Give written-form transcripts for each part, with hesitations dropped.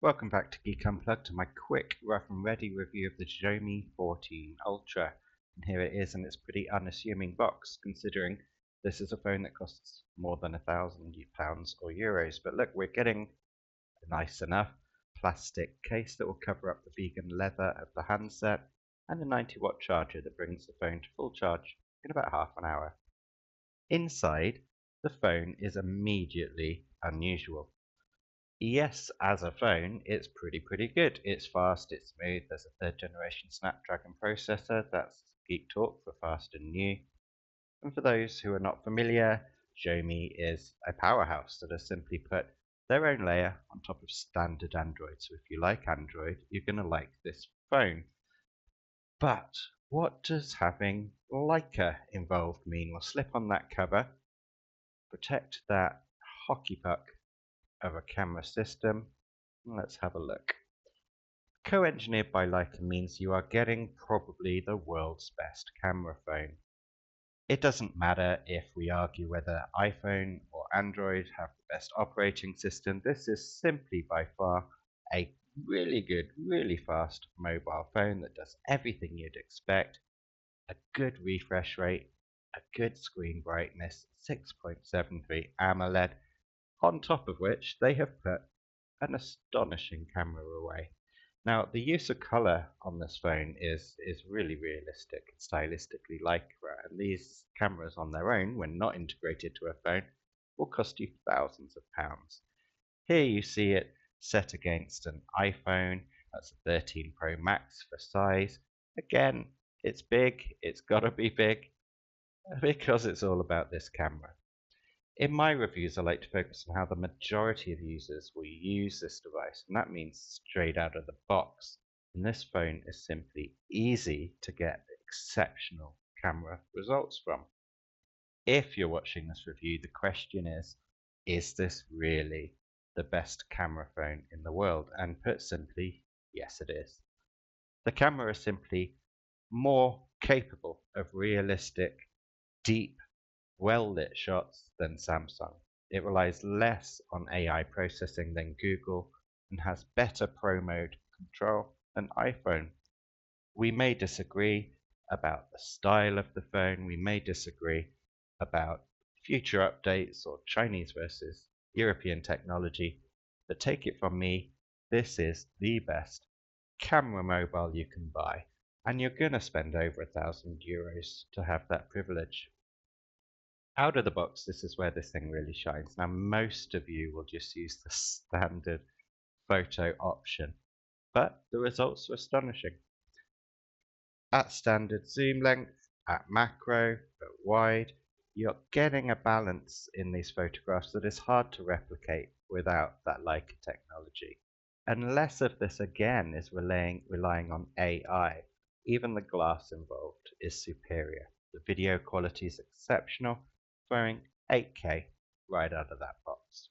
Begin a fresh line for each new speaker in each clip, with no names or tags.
Welcome back to Geek Unplugged to my quick, rough and ready review of the Xiaomi 14 Ultra. And here it is in its pretty unassuming box, considering this is a phone that costs more than £1,000 or euros. But look, we're getting a nice enough plastic case that will cover up the vegan leather of the handset, and a 90-watt charger that brings the phone to full charge in about half an hour. Inside, the phone is immediately unusual. Yes, as a phone, it's pretty good. It's fast, it's smooth. There's a third generation Snapdragon processor. That's geek talk for fast and new. And for those who are not familiar, Xiaomi is a powerhouse that has simply put their own layer on top of standard Android. So if you like Android, you're going to like this phone. But what does having Leica involved mean? Well, slip on that cover, protect that hockey puck of a camera system. Let's have a look. Co-engineered by Leica means you are getting probably the world's best camera phone. It doesn't matter if we argue whether iPhone or Android have the best operating system. This is simply by far a really good, really fast mobile phone that does everything you'd expect. A good refresh rate, a good screen brightness, 6.73 AMOLED, on top of which they have put an astonishing camera array. Now, the use of color on this phone is really realistic and stylistically Leica, and these cameras on their own, when not integrated to a phone, will cost you thousands of pounds. Here you see it set against an iPhone. That's a 13 Pro Max for size. Again, it's big, it's gotta be big, because it's all about this camera. In my reviews, I like to focus on how the majority of users will use this device, and that means straight out of the box. And this phone is simply easy to get exceptional camera results from. If you're watching this review, the question is this really the best camera phone in the world? And put simply, yes, it is. The camera is simply more capable of realistic, deep, well-lit shots than Samsung. It relies less on AI processing than Google and has better Pro Mode control than iPhone. We may disagree about the style of the phone, we may disagree about future updates or Chinese versus European technology, but take it from me, this is the best camera mobile you can buy, and you're going to spend over €1,000 to have that privilege. Out of the box, this is where this thing really shines. Now, most of you will just use the standard photo option, but the results are astonishing. At standard zoom length, at macro, at wide, you're getting a balance in these photographs that is hard to replicate without that Leica technology. And less of this again is relying on AI. Even the glass involved is superior. The video quality is exceptional, throwing 8K right out of that box.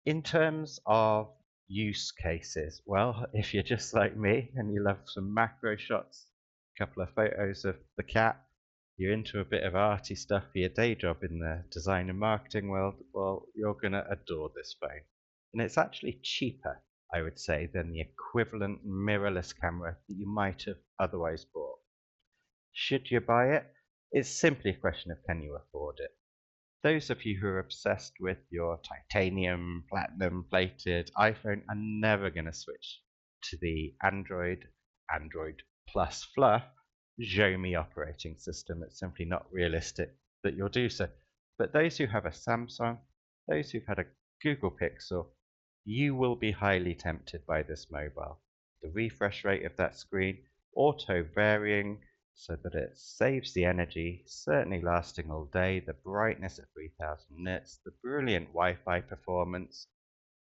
In terms of use cases, well, if you're just like me and you love some macro shots, a couple of photos of the cat, you're into a bit of arty stuff for your day job in the design and marketing world, well, you're going to adore this phone. And it's actually cheaper, I would say, than the equivalent mirrorless camera that you might have otherwise bought. Should you buy it? It's simply a question of can you afford it. Those of you who are obsessed with your titanium, platinum plated iPhone are never going to switch to the Android Plus fluff Xiaomi operating system. It's simply not realistic that you'll do so. But those who have a Samsung, those who've had a Google Pixel, you will be highly tempted by this mobile. The refresh rate of that screen, auto varying, so that it saves the energy, certainly lasting all day, the brightness at 3000 nits, the brilliant Wi-Fi performance,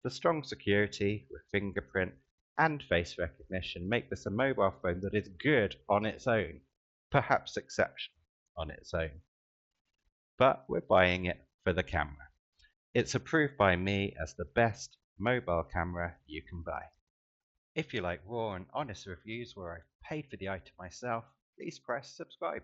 the strong security with fingerprint and face recognition make this a mobile phone that is good on its own, perhaps exceptional on its own. But we're buying it for the camera. It's approved by me as the best mobile camera you can buy. If you like raw and honest reviews where I've paid for the item myself, please press subscribe.